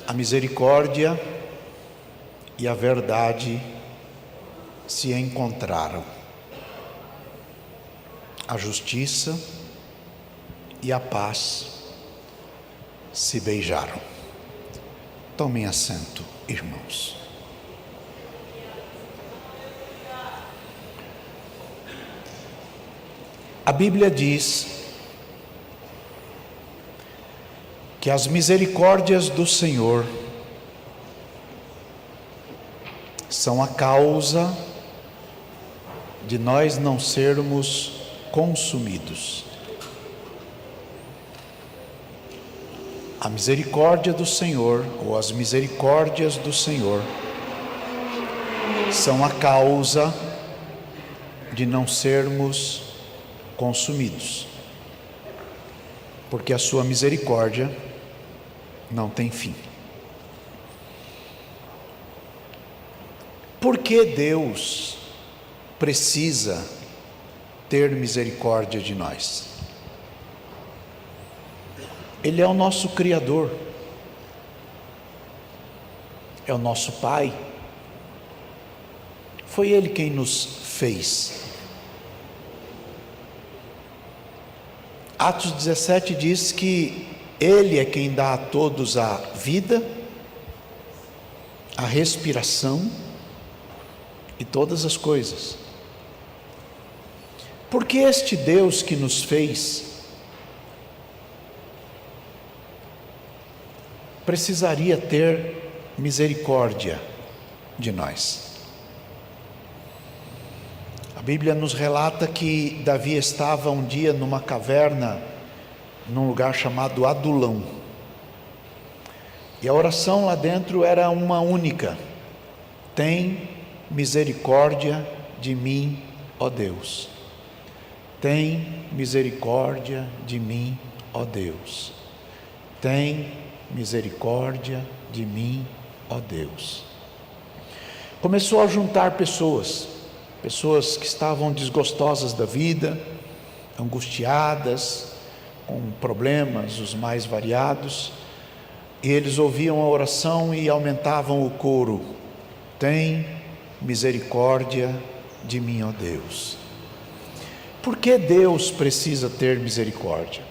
A misericórdia e a verdade se encontraram. A justiça e a paz se beijaram. Tomem assento, irmãos. A Bíblia diz que as misericórdias do Senhor são a causa de nós não sermos consumidos. A misericórdia do Senhor, ou as misericórdias do Senhor, são a causa de não sermos consumidos, porque a sua misericórdia não tem fim. Por que Deus precisa ter misericórdia de nós? Ele é o nosso Criador, é o nosso Pai, foi Ele quem nos fez. Atos 17 diz que Ele é quem dá a todos a vida, a respiração e todas as coisas. Porque este Deus que nos fez precisaria ter misericórdia de nós. A Bíblia nos relata que Davi estava um dia numa caverna, num lugar chamado Adulão, e a oração lá dentro era uma única: tem misericórdia de mim, ó Deus. Tem misericórdia de mim, ó Deus. Tem misericórdia de mim, ó Deus. Começou a juntar pessoas que estavam desgostosas da vida, angustiadas, com problemas os mais variados, e eles ouviam a oração e aumentavam o coro: tem misericórdia de mim, ó Deus. Por que Deus precisa ter misericórdia?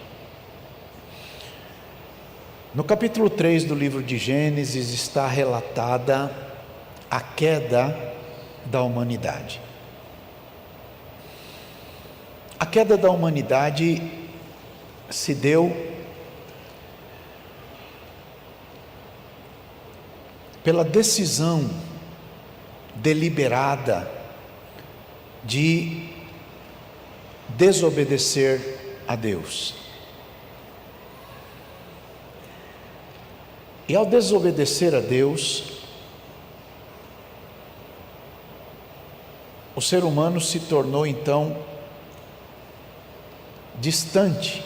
No capítulo 3 do livro de Gênesis está relatada a queda da humanidade. A queda da humanidade se deu pela decisão deliberada de desobedecer a Deus. E ao desobedecer a Deus, o ser humano se tornou então distante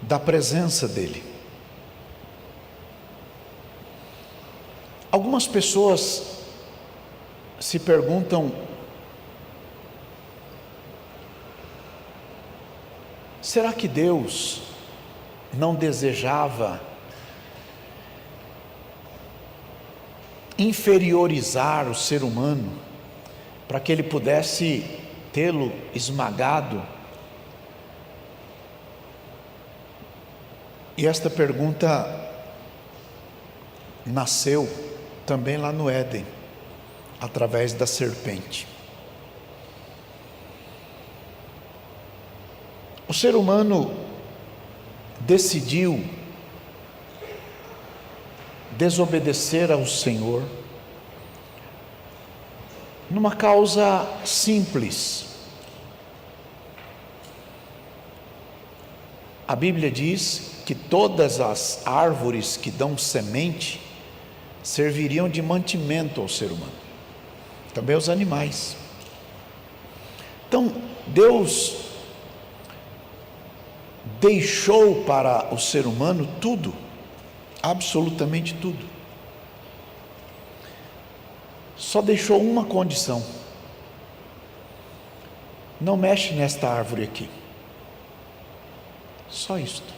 da presença dele. Algumas pessoas se perguntam: será que Deus não desejava inferiorizar o ser humano para que ele pudesse tê-lo esmagado? E esta pergunta nasceu também lá no Éden, através da serpente. O ser humano decidiu desobedecer ao Senhor numa causa simples. A Bíblia diz que todas as árvores que dão semente serviriam de mantimento ao ser humano, também os animais. Então, Deus deixou para o ser humano tudo, absolutamente tudo. Só deixou uma condição: não mexe nesta árvore aqui. Só isto.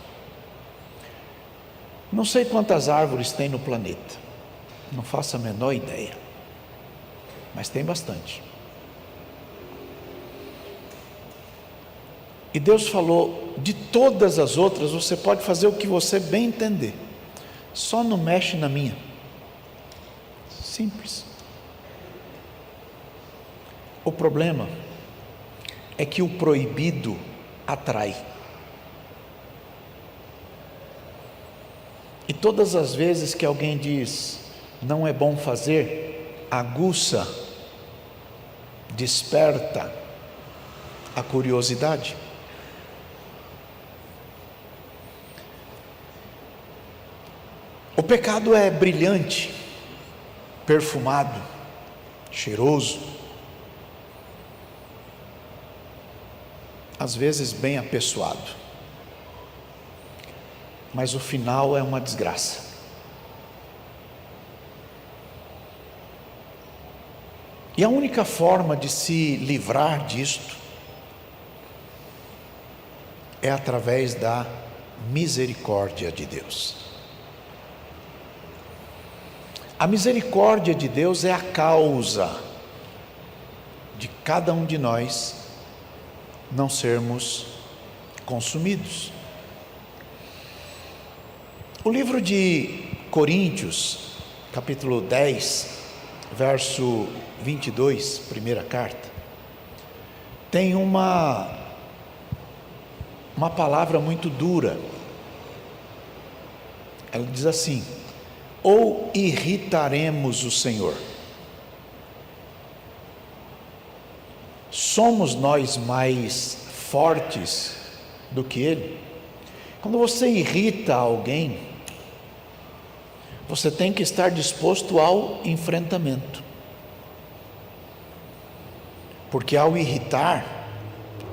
Não sei quantas árvores tem no planeta, não faço a menor ideia, mas tem bastante. E Deus falou: de todas as outras você pode fazer o que você bem entender, só não mexe na minha. Simples. O problema é que o proibido atrai. E todas as vezes que alguém diz não é bom fazer, aguça, desperta a curiosidade. O pecado é brilhante, perfumado, cheiroso, às vezes bem apessoado, mas o final é uma desgraça. E a única forma de se livrar disto é através da misericórdia de Deus. A misericórdia de Deus é a causa de cada um de nós não sermos consumidos. O livro de Coríntios, capítulo 10, verso 22, primeira carta, tem uma palavra muito dura. Ela diz assim: ou irritaremos o Senhor? Somos nós mais fortes do que Ele? Quando você irrita alguém, você tem que estar disposto ao enfrentamento, porque ao irritar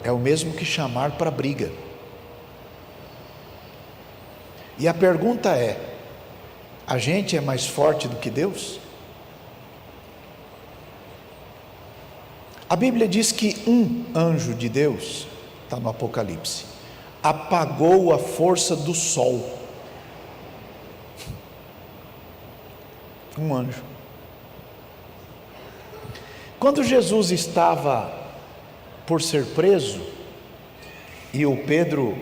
é o mesmo que chamar para briga. E a pergunta é: a gente é mais forte do que Deus? A Bíblia diz que um anjo de Deus, está no Apocalipse, apagou a força do sol. Um anjo. Quando Jesus estava por ser preso, e o Pedro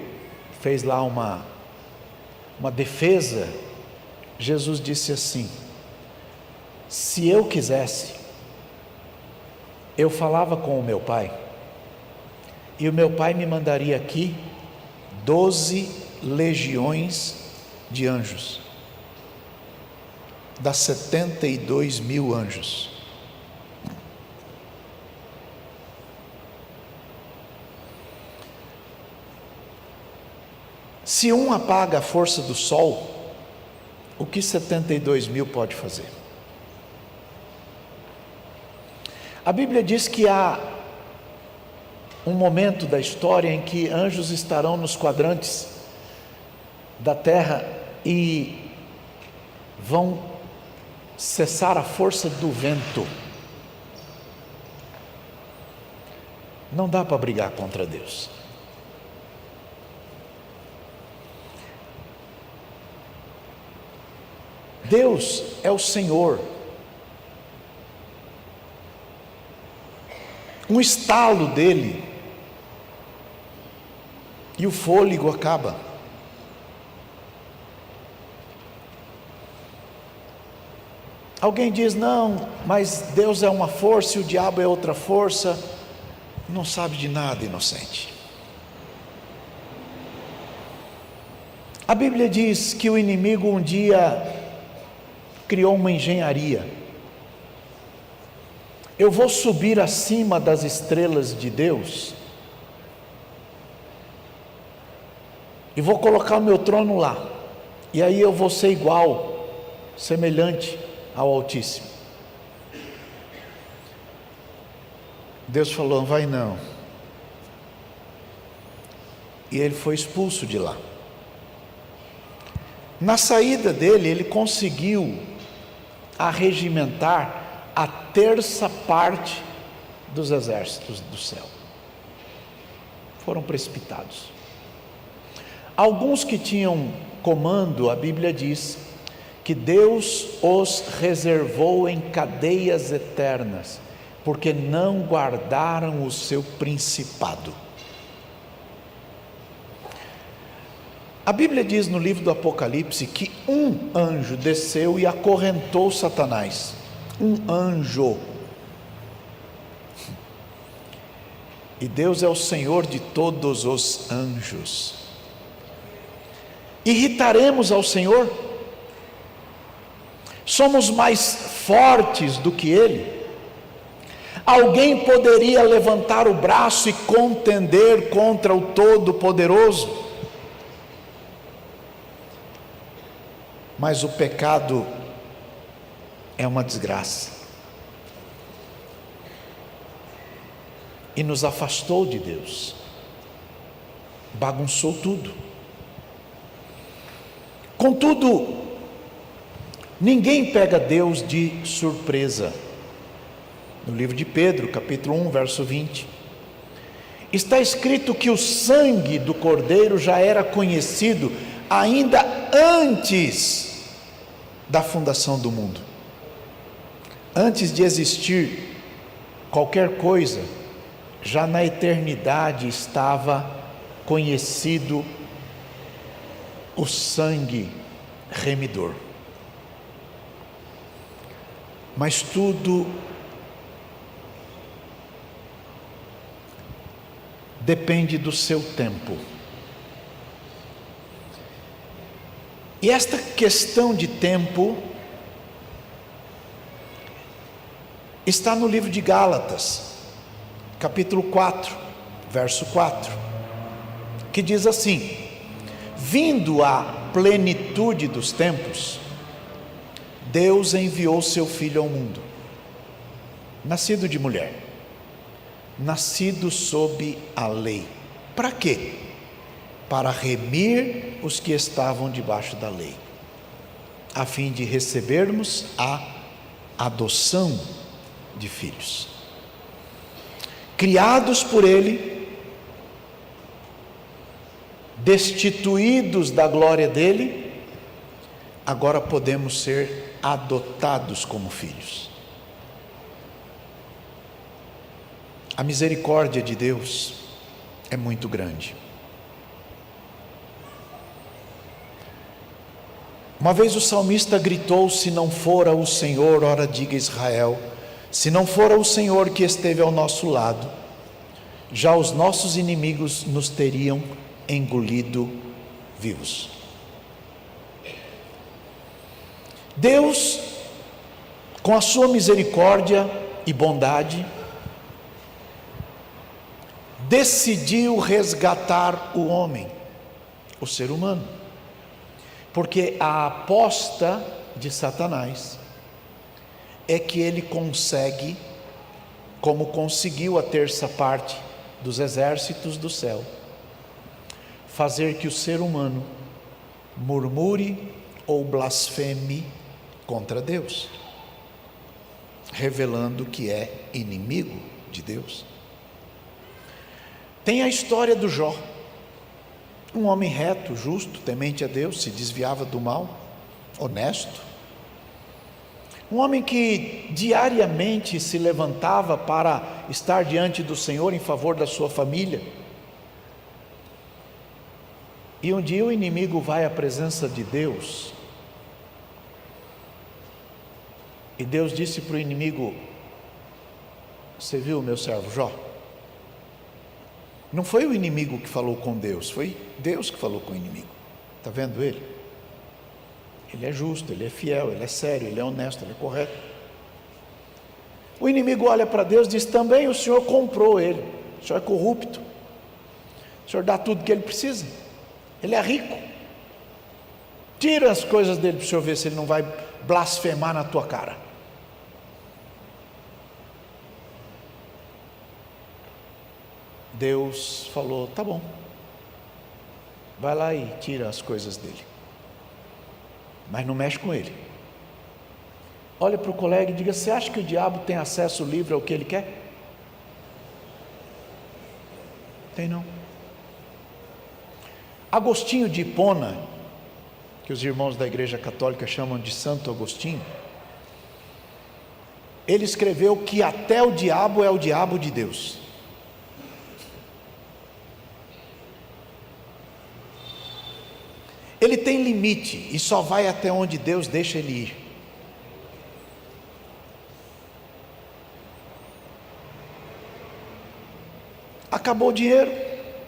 fez lá uma defesa, Jesus disse assim: se eu quisesse, eu falava com o meu Pai, e o meu Pai me mandaria aqui 12 legiões de anjos, das 72 mil anjos. Se um apaga a força do sol, o que 72 mil pode fazer? A Bíblia diz que há um momento da história em que anjos estarão nos quadrantes da terra e vão cessar a força do vento. Não dá para brigar contra Deus. Deus é o Senhor. Um estalo dele e o fôlego acaba. Alguém diz: não, mas Deus é uma força e o diabo é outra força. Não sabe de nada, inocente. A Bíblia diz que o inimigo um dia criou uma engenharia. Eu vou subir acima das estrelas de Deus e vou colocar o meu trono lá, e aí eu vou ser igual, semelhante ao Altíssimo. Deus falou: não vai não. E ele foi expulso de lá. Na saída dele, ele conseguiu arregimentar a terça parte dos exércitos do céu. Foram precipitados. Alguns que tinham comando, a Bíblia diz que Deus os reservou em cadeias eternas, porque não guardaram o seu principado. A Bíblia diz no livro do Apocalipse que um anjo desceu e acorrentou Satanás. Um anjo. E Deus é o Senhor de todos os anjos. Irritaremos ao Senhor? Somos mais fortes do que Ele? Alguém poderia levantar o braço e contender contra o Todo-Poderoso? Mas o pecado é uma desgraça. E nos afastou de Deus. Bagunçou tudo. Contudo, ninguém pega Deus de surpresa. No livro de Pedro, capítulo 1, verso 20, está escrito que o sangue do Cordeiro já era conhecido ainda antes da fundação do mundo. Antes de existir qualquer coisa, já na eternidade estava conhecido o sangue remidor. Mas tudo depende do seu tempo. E esta questão de tempo está no livro de Gálatas, capítulo 4, verso 4, que diz assim: vindo a plenitude dos tempos, Deus enviou seu Filho ao mundo, nascido de mulher, nascido sob a lei. Para quê? Para remir os que estavam debaixo da lei, a fim de recebermos a adoção de filhos. Criados por Ele, destituídos da glória dEle, agora podemos ser adotados como filhos. A misericórdia de Deus é muito grande. Uma vez o salmista gritou: se não fora o Senhor, ora diga Israel, se não fora o Senhor que esteve ao nosso lado, já os nossos inimigos nos teriam engolido vivos. Deus, com a sua misericórdia e bondade, decidiu resgatar o homem, o ser humano, porque a aposta de Satanás é que ele consegue, como conseguiu a terça parte dos exércitos do céu, fazer que o ser humano murmure ou blasfeme contra Deus, revelando que é inimigo de Deus. Tem a história do Jó, um homem reto, justo, temente a Deus, se desviava do mal, honesto, um homem que diariamente se levantava para estar diante do Senhor em favor da sua família. E um dia o inimigo vai à presença de Deus, e Deus disse para o inimigo: você viu o meu servo Jó? Não foi o inimigo que falou com Deus, foi Deus que falou com o inimigo. Está vendo ele? Ele é justo, ele é fiel, ele é sério, ele é honesto, ele é correto. O inimigo olha para Deus e diz: também o Senhor comprou ele, o Senhor é corrupto, o Senhor dá tudo que ele precisa, ele é rico, tira as coisas dele para o Senhor ver se ele não vai blasfemar na tua cara. Deus falou: tá bom, vai lá e tira as coisas dele, mas não mexe com ele. Olha para o colega e diga: você acha que o diabo tem acesso livre ao que ele quer? Tem não. Agostinho de Hipona, que os irmãos da Igreja Católica chamam de Santo Agostinho, ele escreveu que até o diabo é o diabo de Deus. Ele tem limite e só vai até onde Deus deixa ele ir. Acabou o dinheiro,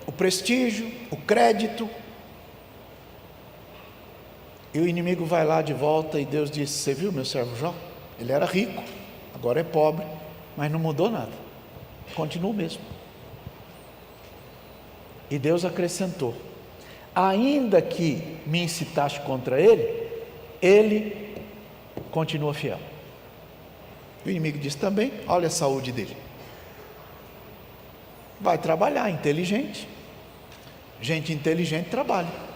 o prestígio, o crédito, e o inimigo vai lá de volta e Deus diz: você viu meu servo Jó? Ele era rico, agora é pobre, mas não mudou nada, continua o mesmo. E Deus acrescentou: ainda que me incitaste contra ele, ele continua fiel. O inimigo diz também: olha a saúde dele. Vai trabalhar, inteligente. Gente inteligente trabalha.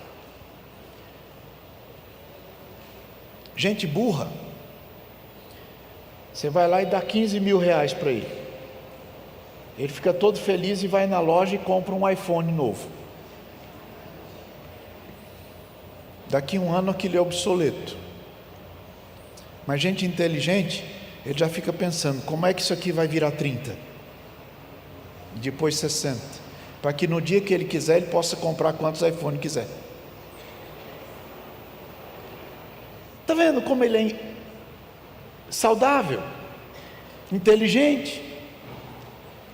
Gente burra, você vai lá e dá 15 mil reais para ele. Ele fica todo feliz e vai na loja e compra um iPhone novo. Daqui um ano aquilo é obsoleto. Mas gente inteligente, ele já fica pensando: como é que isso aqui vai virar 30? Depois 60, para que no dia que ele quiser, ele possa comprar quantos iPhone quiser. Está vendo como ele é saudável, inteligente?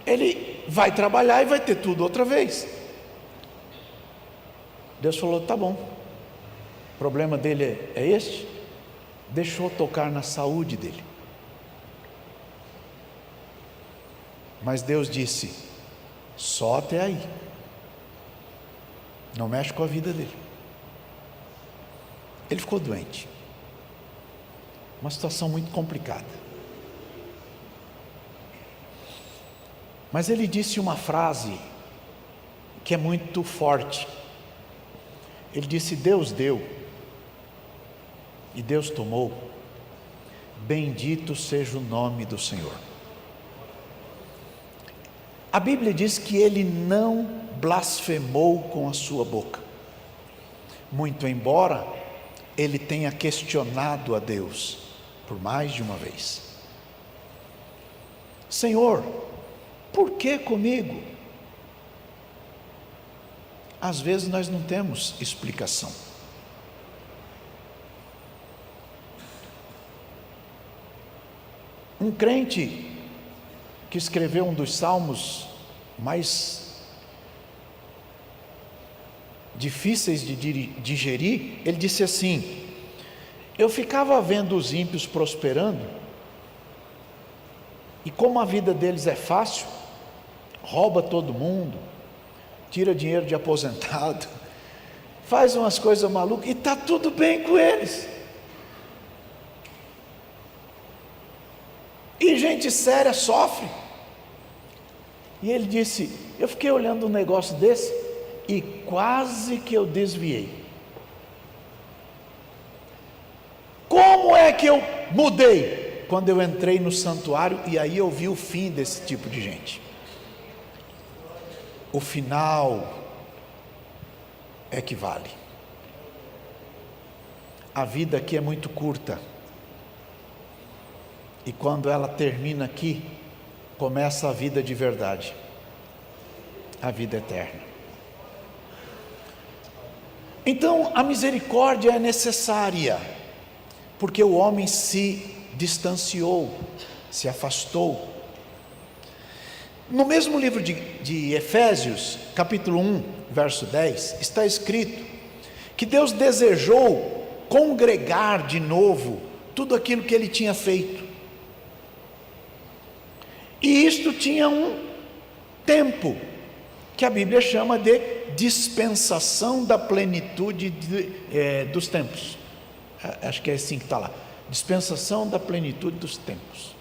Ele vai trabalhar e vai ter tudo outra vez. Deus falou: tá bom, o problema dele é este. Deixou tocar na saúde dele. Mas Deus disse: só até aí, não mexe com a vida dele. Ele ficou doente, uma situação muito complicada. Mas ele disse uma frase que é muito forte. Ele disse: Deus deu e Deus tomou, bendito seja o nome do Senhor. A Bíblia diz que ele não blasfemou com a sua boca, muito embora ele tenha questionado a Deus por mais de uma vez. Senhor, por que comigo? Às vezes nós não temos explicação. Um crente que escreveu um dos salmos mais difíceis de digerir, ele disse assim: eu ficava vendo os ímpios prosperando, e como a vida deles é fácil, rouba todo mundo, tira dinheiro de aposentado, faz umas coisas malucas, e está tudo bem com eles. E gente séria sofre. E ele disse: eu fiquei olhando um negócio desse e quase que eu desviei. Como é que eu mudei? Quando eu entrei no santuário, e aí eu vi o fim desse tipo de gente. O final é que vale. A vida aqui é muito curta, e quando ela termina aqui, começa a vida de verdade, a vida eterna. Então a misericórdia é necessária, porque o homem se distanciou, se afastou. No mesmo livro de Efésios, capítulo 1, verso 10, está escrito que Deus desejou congregar de novo tudo aquilo que ele tinha feito. E isto tinha um tempo, que a Bíblia chama de dispensação da plenitude dos tempos. Acho que é assim que está lá, dispensação da plenitude dos tempos.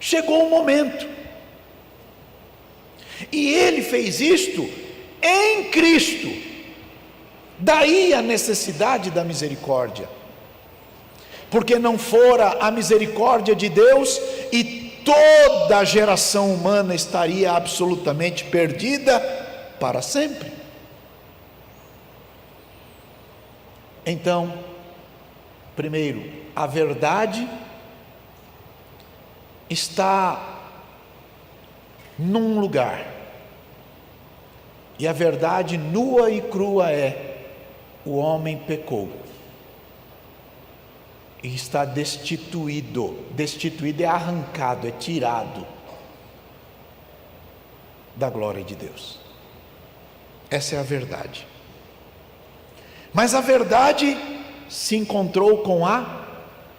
Chegou o momento, e ele fez isto em Cristo. Daí a necessidade da misericórdia, porque não fora a misericórdia de Deus, e toda a geração humana estaria absolutamente perdida para sempre. Então, primeiro, a verdade está num lugar, e a verdade nua e crua é: o homem pecou e está destituído. Destituído é arrancado, é tirado da glória de Deus. Essa é a verdade. Mas a verdade se encontrou com a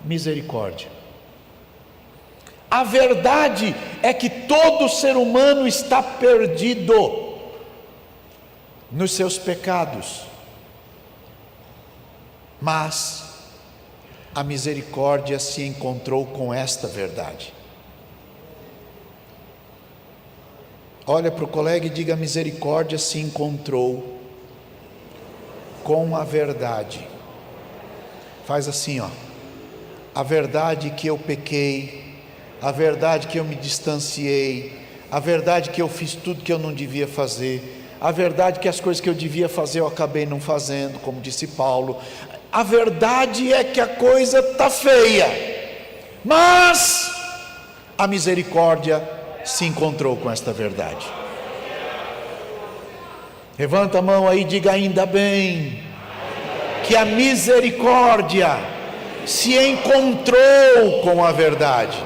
misericórdia. A verdade é que todo ser humano está perdido nos seus pecados, mas a misericórdia se encontrou com esta verdade. Olha para o colega e diga: a misericórdia se encontrou com a verdade. Faz assim, ó: a verdade que eu pequei, a verdade que eu me distanciei, a verdade que eu fiz tudo que eu não devia fazer, a verdade que as coisas que eu devia fazer eu acabei não fazendo, como disse Paulo. A verdade é que a coisa está feia, mas a misericórdia se encontrou com esta verdade. Levanta a mão aí e diga: ainda bem que a misericórdia se encontrou com a verdade.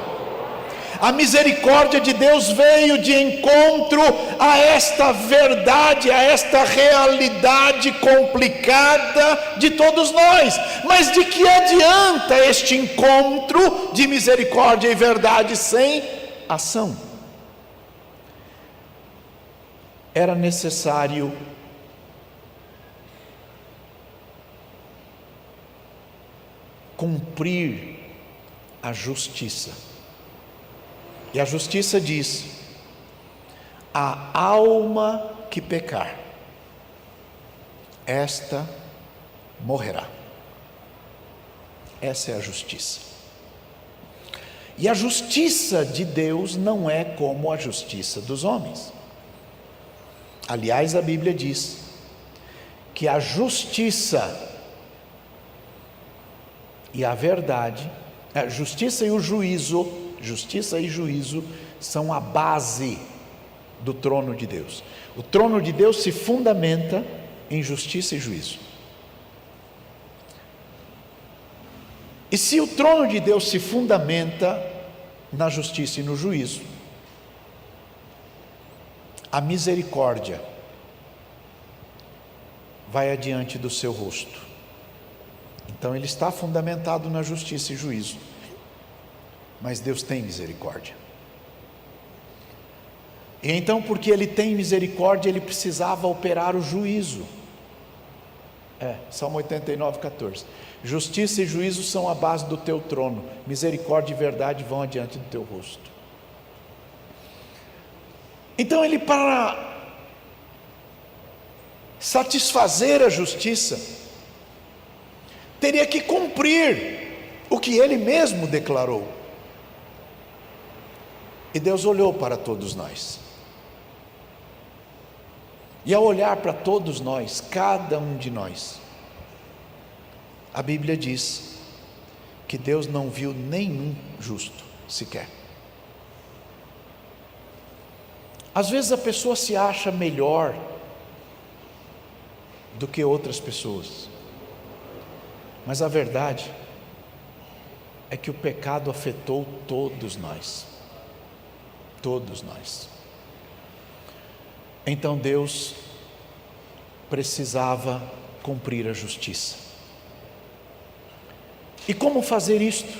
A misericórdia de Deus veio de encontro a esta verdade, a esta realidade complicada de todos nós. Mas de que adianta este encontro de misericórdia e verdade sem ação? Era necessário cumprir a justiça. E a justiça diz: a alma que pecar, esta morrerá. Essa é a justiça. E a justiça de Deus não é como a justiça dos homens. Aliás, a Bíblia diz que a justiça e a verdade, a justiça e o juízo, justiça e juízo são a base do trono de Deus. O trono de Deus se fundamenta em justiça e juízo. E se o trono de Deus se fundamenta na justiça e no juízo, a misericórdia vai adiante do seu rosto. Então ele está fundamentado na justiça e juízo. Mas Deus tem misericórdia. E então, porque Ele tem misericórdia, Ele precisava operar o juízo. Salmo 89, 14. Justiça e juízo são a base do teu trono. Misericórdia e verdade vão adiante do teu rosto. Então Ele, para satisfazer a justiça, teria que cumprir o que Ele mesmo declarou. E Deus olhou para todos nós. E ao olhar para todos nós, cada um de nós, a Bíblia diz que Deus não viu nenhum justo sequer. Às vezes a pessoa se acha melhor do que outras pessoas, mas a verdade é que o pecado afetou todos nós. Todos nós. Então Deus precisava cumprir a justiça. E como fazer isto?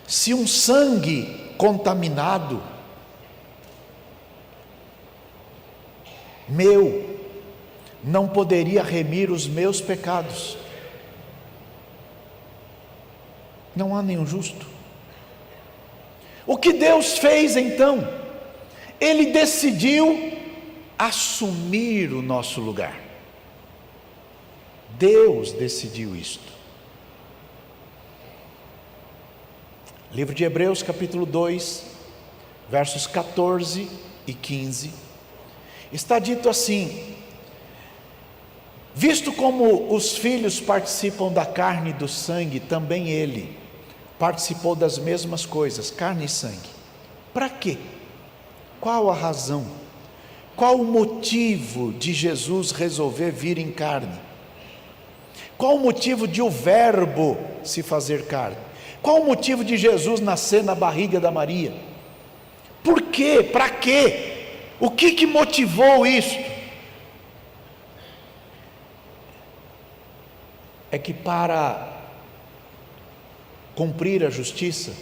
Se um sangue contaminado, meu, não poderia remir os meus pecados, não há nenhum justo. O que Deus fez então? Ele decidiu assumir o nosso lugar. Deus decidiu isto. Livro de Hebreus, capítulo 2, versos 14 e 15, está dito assim: Visto como os filhos participam da carne e do sangue, também ele participou das mesmas coisas, carne e sangue. Para quê? Qual a razão? Qual o motivo de Jesus resolver vir em carne? Qual o motivo de o Verbo se fazer carne? Qual o motivo de Jesus nascer na barriga da Maria? Por quê? Para quê? O que motivou isso? É que para cumprir a justiça,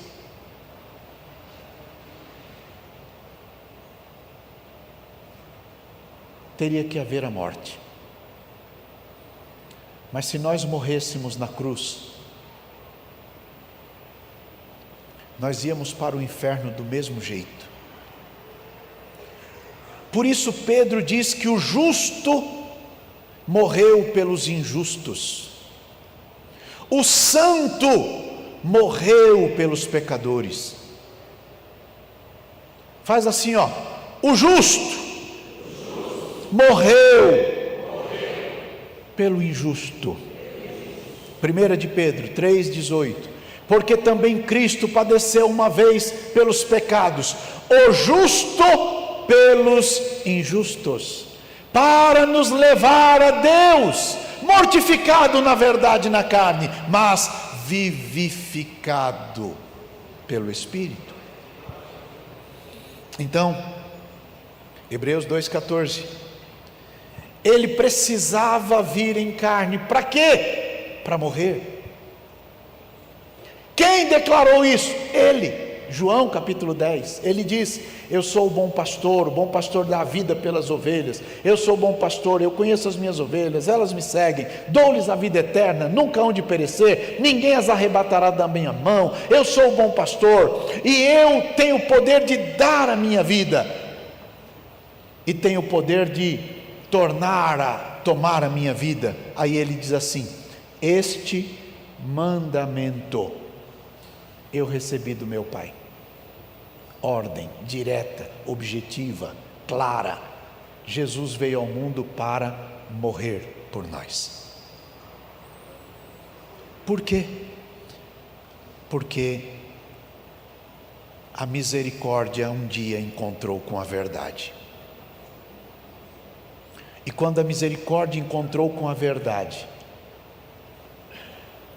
teria que haver a morte. Mas se nós morrêssemos na cruz, nós íamos para o inferno do mesmo jeito. Por isso Pedro diz que o justo morreu pelos injustos, o santo morreu pelos pecadores. Faz assim, ó, o justo morreu pelo injusto. 1 de Pedro 3,18. Porque também Cristo padeceu uma vez pelos pecados, o justo pelos injustos, para nos levar a Deus, mortificado na verdade na carne, mas vivificado pelo Espírito. Então, Hebreus 2,14, ele precisava vir em carne, para quê? Para morrer. Quem declarou isso? Ele. João capítulo 10, ele diz: eu sou o bom pastor dá a vida pelas ovelhas, eu sou o bom pastor, eu conheço as minhas ovelhas, elas me seguem, dou-lhes a vida eterna, nunca hão de perecer, ninguém as arrebatará da minha mão, eu sou o bom pastor, e eu tenho o poder de dar a minha vida, e tenho o poder de tomar a minha vida. Aí ele diz assim: este mandamento eu recebi do meu Pai. Ordem direta, objetiva, clara. Jesus veio ao mundo para morrer por nós. Por quê? Porque a misericórdia um dia encontrou com a verdade. E quando a misericórdia encontrou com a verdade,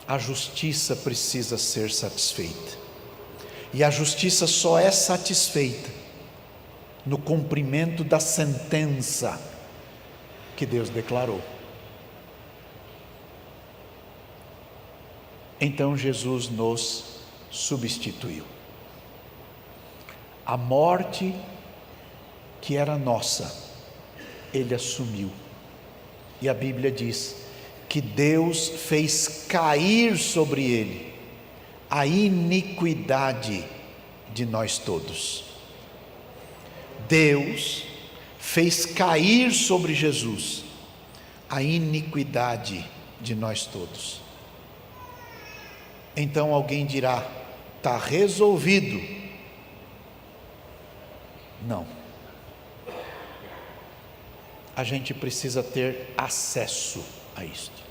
a justiça precisa ser satisfeita. E a justiça só é satisfeita no cumprimento da sentença que Deus declarou. Então Jesus nos substituiu. A morte que era nossa, Ele assumiu. E a Bíblia diz que Deus fez cair sobre Ele a iniquidade de nós todos. Deus fez cair sobre Jesus a iniquidade de nós todos. Então alguém dirá: está resolvido. Não. A gente precisa ter acesso a isto.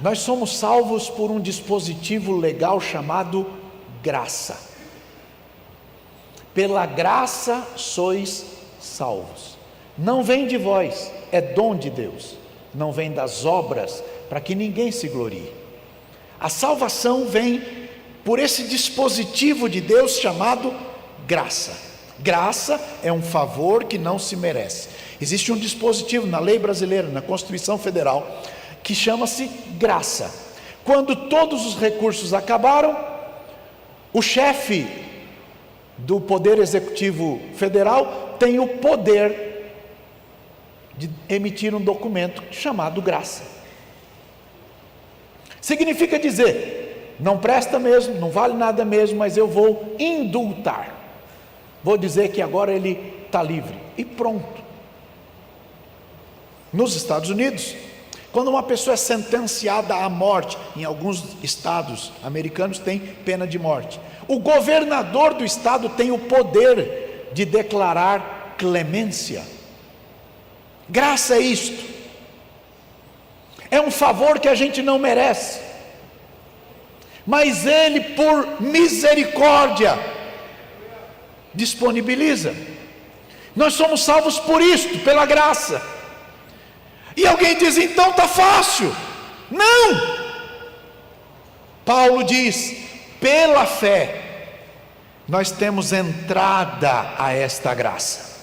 Nós somos salvos por um dispositivo legal chamado graça. Pela graça sois salvos. Não vem de vós, é dom de Deus. Não vem das obras, para que ninguém se glorie. A salvação vem por esse dispositivo de Deus chamado graça. Graça é um favor que não se merece. Existe um dispositivo na lei brasileira, na Constituição Federal, que chama-se graça. Quando todos os recursos acabaram, o chefe do Poder Executivo Federal tem o poder de emitir um documento chamado graça. Significa dizer: não presta mesmo, não vale nada mesmo, mas eu vou indultar. Vou dizer que agora ele está livre. E pronto. Nos Estados Unidos, quando uma pessoa é sentenciada à morte, em alguns estados americanos tem pena de morte, o governador do estado tem o poder de declarar clemência. Graça é isto. é um favor que a gente não merece, mas Ele, por misericórdia, disponibiliza. Nós somos salvos por isto, pela graça. E alguém diz, então está fácil. Não! Paulo diz, pela fé, nós temos entrada a esta graça.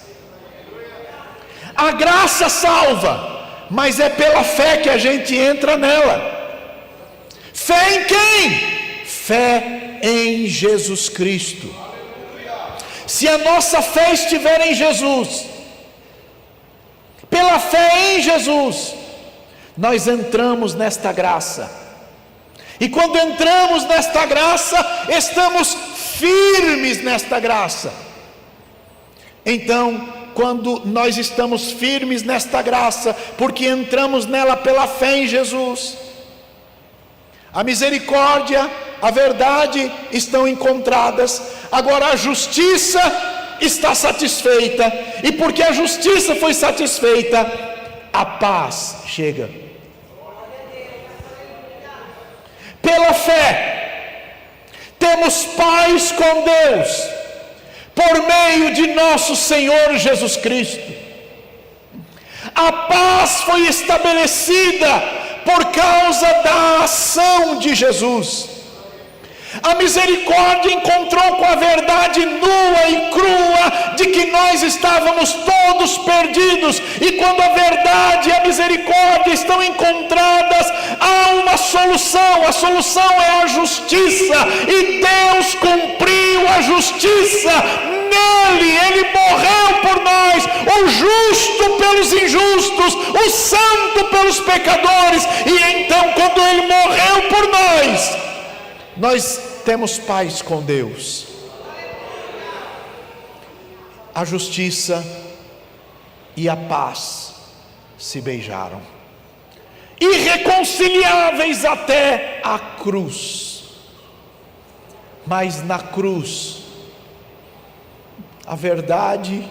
A graça salva, mas é pela fé que a gente entra nela. Fé em quem? Fé em Jesus Cristo. Se a nossa fé estiver em Jesus, pela fé em Jesus, nós entramos nesta graça. E quando entramos nesta graça, estamos firmes nesta graça. Então, quando nós estamos firmes nesta graça, porque entramos nela pela fé em Jesus, a misericórdia, a verdade estão encontradas. Agora a justiça está satisfeita, e porque a justiça foi satisfeita, a paz chega. Pela fé, temos paz com Deus, por meio de nosso Senhor Jesus Cristo. A paz foi estabelecida por causa da ação de Jesus. A misericórdia encontrou com a verdade nua e crua de que nós estávamos todos perdidos, e quando a verdade e a misericórdia estão encontradas, há uma solução. A solução é a justiça, e Deus cumpriu a justiça nele. Ele morreu por nós, o justo pelos injustos, o santo pelos pecadores, e então quando ele morreu por nós temos paz com Deus. A justiça e a paz se beijaram, irreconciliáveis até a cruz. Mas na cruz, a verdade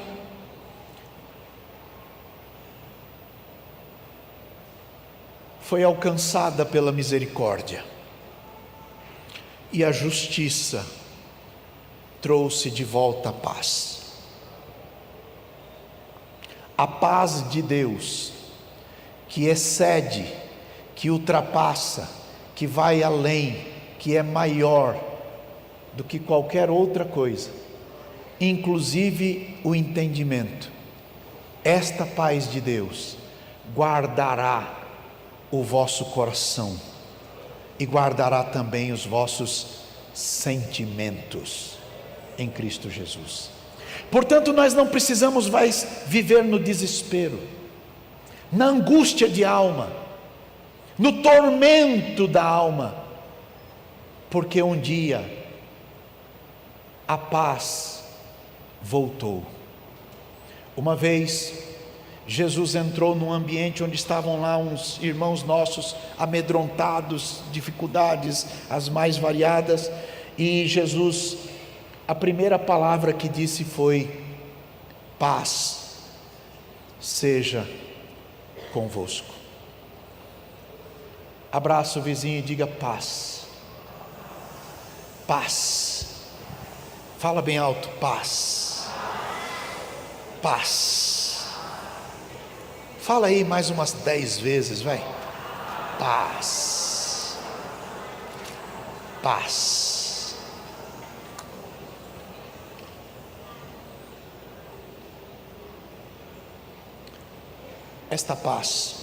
foi alcançada pela misericórdia, e a justiça trouxe de volta a paz. A paz de Deus, que excede, que ultrapassa, que vai além, que é maior do que qualquer outra coisa, inclusive o entendimento. Esta paz de Deus guardará o vosso coração e guardará também os vossos sentimentos em Cristo Jesus. Portanto, nós não precisamos mais viver no desespero, na angústia de alma, no tormento da alma, porque um dia a paz voltou. Uma vez Jesus entrou num ambiente onde estavam lá uns irmãos nossos amedrontados, dificuldades as mais variadas, e Jesus, a primeira palavra que disse foi: paz seja convosco. Abraça o vizinho e diga: paz. Paz. Fala bem alto: paz. Paz. Fala aí mais umas 10 vezes, vai. Paz. Paz. Esta paz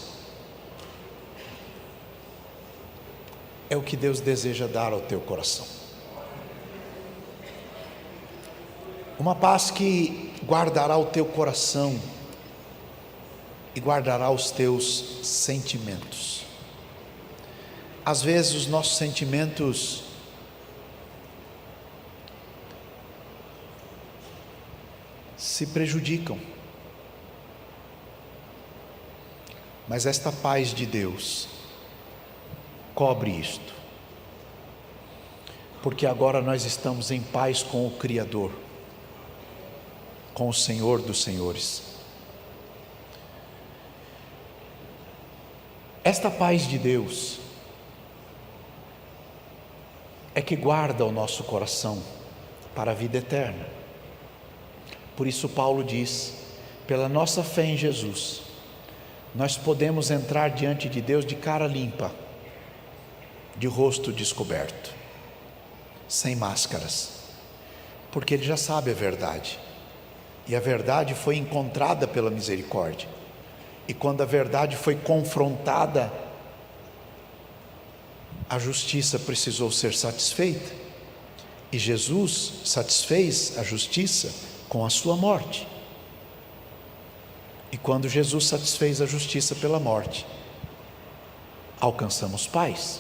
é o que Deus deseja dar ao teu coração. Uma paz que guardará o teu coração e guardará os teus sentimentos. Às vezes os nossos sentimentos se prejudicam, mas esta paz de Deus cobre isto, porque agora nós estamos em paz com o Criador, com o Senhor dos Senhores. Esta paz de Deus é que guarda o nosso coração para a vida eterna. Por isso Paulo diz: pela nossa fé em Jesus, nós podemos entrar diante de Deus de cara limpa, de rosto descoberto, sem máscaras, porque Ele já sabe a verdade, e a verdade foi encontrada pela misericórdia, e quando a verdade foi confrontada, a justiça precisou ser satisfeita, e Jesus satisfez a justiça com a sua morte. E quando Jesus satisfez a justiça pela morte, alcançamos paz.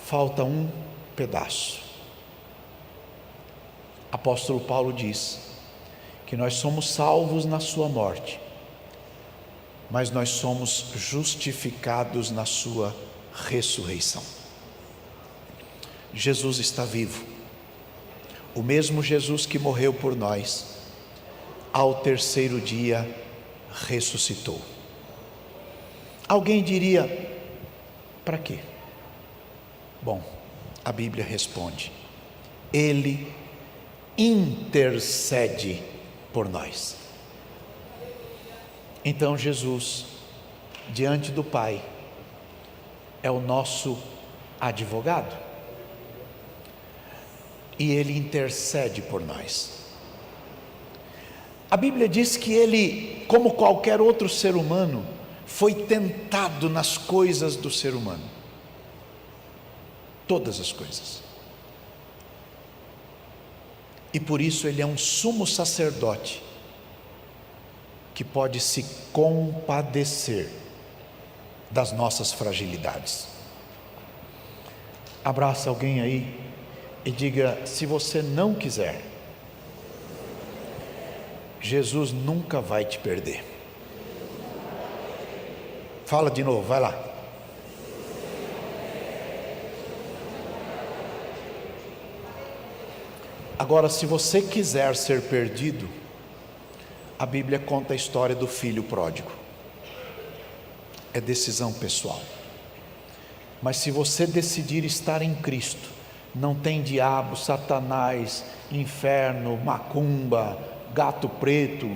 Falta um pedaço. Apóstolo Paulo diz que nós somos salvos na sua morte, mas nós somos justificados na sua ressurreição. Jesus está vivo. O mesmo Jesus que morreu por nós, ao terceiro dia ressuscitou. Alguém diria: para quê? Bom, a Bíblia responde: Ele intercede por nós. Então Jesus, diante do Pai, é o nosso advogado, e Ele intercede por nós. A Bíblia diz que Ele, como qualquer outro ser humano, foi tentado nas coisas do ser humano, todas as coisas, e por isso Ele é um sumo sacerdote, que pode se compadecer das nossas fragilidades. Abraça alguém aí e diga: se você não quiser, Jesus nunca vai te perder. Fala de novo, vai lá. Agora, se você quiser ser perdido, a Bíblia conta a história do filho pródigo. É decisão pessoal. Mas se você decidir estar em Cristo, não tem diabo, satanás, inferno, macumba, gato preto,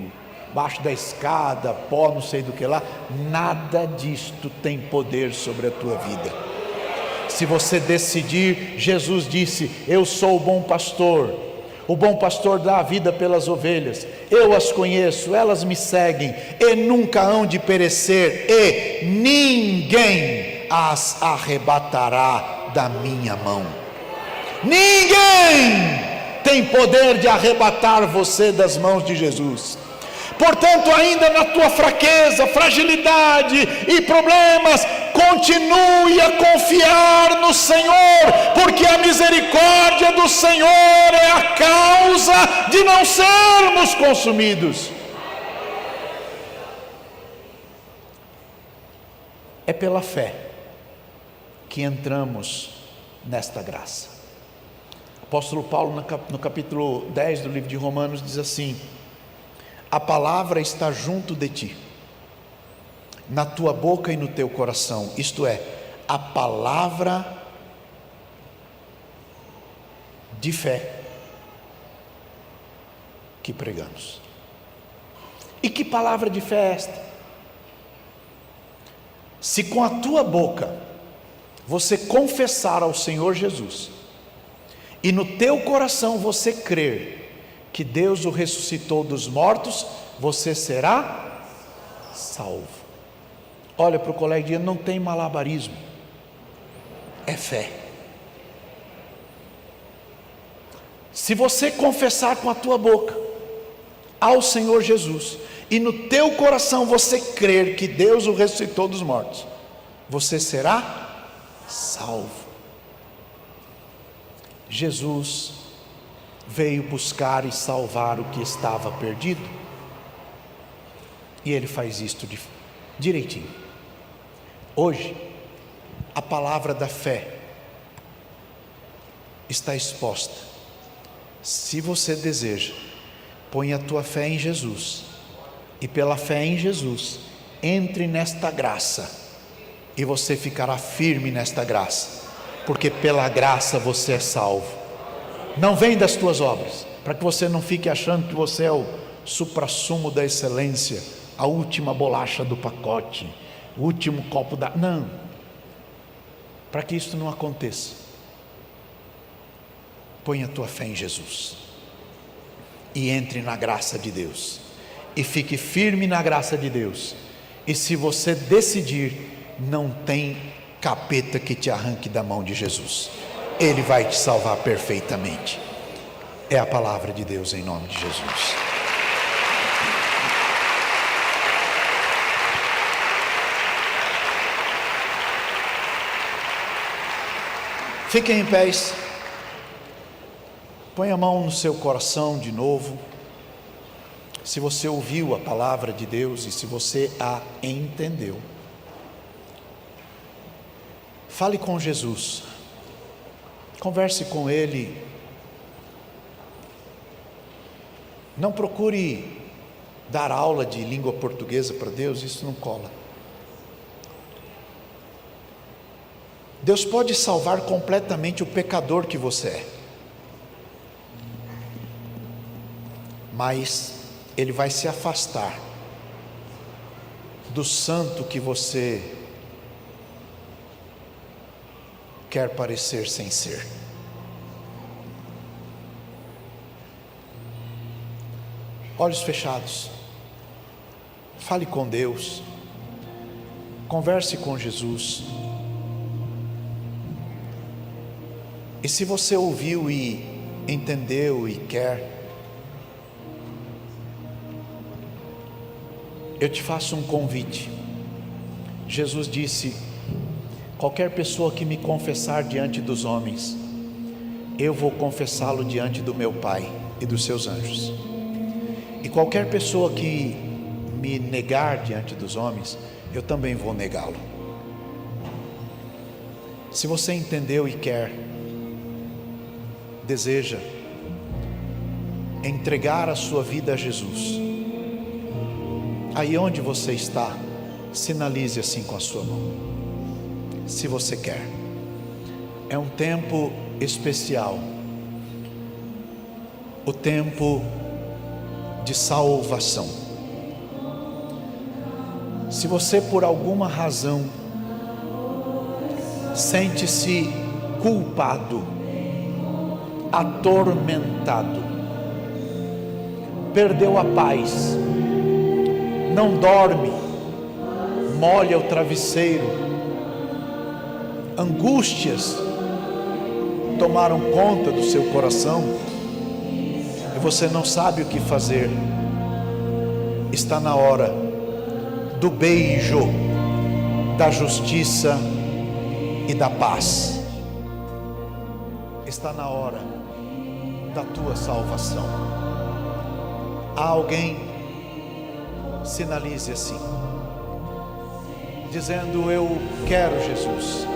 baixo da escada, pó não sei do que lá, nada disto tem poder sobre a tua vida. Se você decidir, Jesus disse: eu sou o bom pastor dá a vida pelas ovelhas, eu as conheço, elas me seguem, e nunca hão de perecer, e ninguém as arrebatará da minha mão. Ninguém tem poder de arrebatar você das mãos de Jesus. Portanto, ainda na tua fraqueza, fragilidade e problemas, continue a confiar no Senhor, porque a misericórdia do Senhor é a causa de não sermos consumidos. É pela fé que entramos nesta graça. O apóstolo Paulo, no capítulo 10 do livro de Romanos, diz assim: a palavra está junto de ti, na tua boca e no teu coração, isto é, a palavra de fé que pregamos. E que palavra de fé é esta? Se com a tua boca você confessar ao Senhor Jesus, e no teu coração você crer que Deus o ressuscitou dos mortos, você será salvo. Olha para o colega e diga: não tem malabarismo, é fé. Se você confessar com a tua boca ao Senhor Jesus, e no teu coração você crer que Deus o ressuscitou dos mortos, você será salvo. Jesus veio buscar e salvar o que estava perdido, e Ele faz isto direitinho. Hoje, a palavra da fé está exposta. Se você deseja, põe a tua fé em Jesus, e pela fé em Jesus, entre nesta graça e você ficará firme nesta graça, porque pela graça você é salvo. Não vem das tuas obras, para que você não fique achando que você é o suprassumo da excelência, a última bolacha do pacote, o último copo da... Não, para que isso não aconteça, põe a tua fé em Jesus e entre na graça de Deus e fique firme na graça de Deus. E se você decidir, não tem capeta que te arranque da mão de Jesus. Ele vai te salvar perfeitamente. É a palavra de Deus em nome de Jesus. Fiquem em pés. Põe a mão no seu coração de novo. Se você ouviu a palavra de Deus e se você a entendeu, fale com Jesus, converse com Ele. Não procure dar aula de língua portuguesa para Deus, isso não cola. Deus pode salvar completamente o pecador que você é, mas Ele vai se afastar do santo que você quer parecer sem ser. Olhos fechados, fale com Deus, converse com Jesus. E se você ouviu e entendeu e quer, eu te faço um convite. Jesus disse: qualquer pessoa que me confessar diante dos homens, eu vou confessá-lo diante do meu Pai e dos seus anjos. E qualquer pessoa que me negar diante dos homens, eu também vou negá-lo. Se você entendeu e quer, deseja entregar a sua vida a Jesus, aí onde você está, sinalize assim com a sua mão, se você quer. É um tempo especial, o tempo de salvação. Se você por alguma razão sente-se culpado, atormentado, perdeu a paz, não dorme, molha o travesseiro, angústias tomaram conta do seu coração e você não sabe o que fazer, está na hora do beijo, da justiça e da paz. Está na hora da tua salvação. Há alguém? Sinalize assim, dizendo: eu quero Jesus,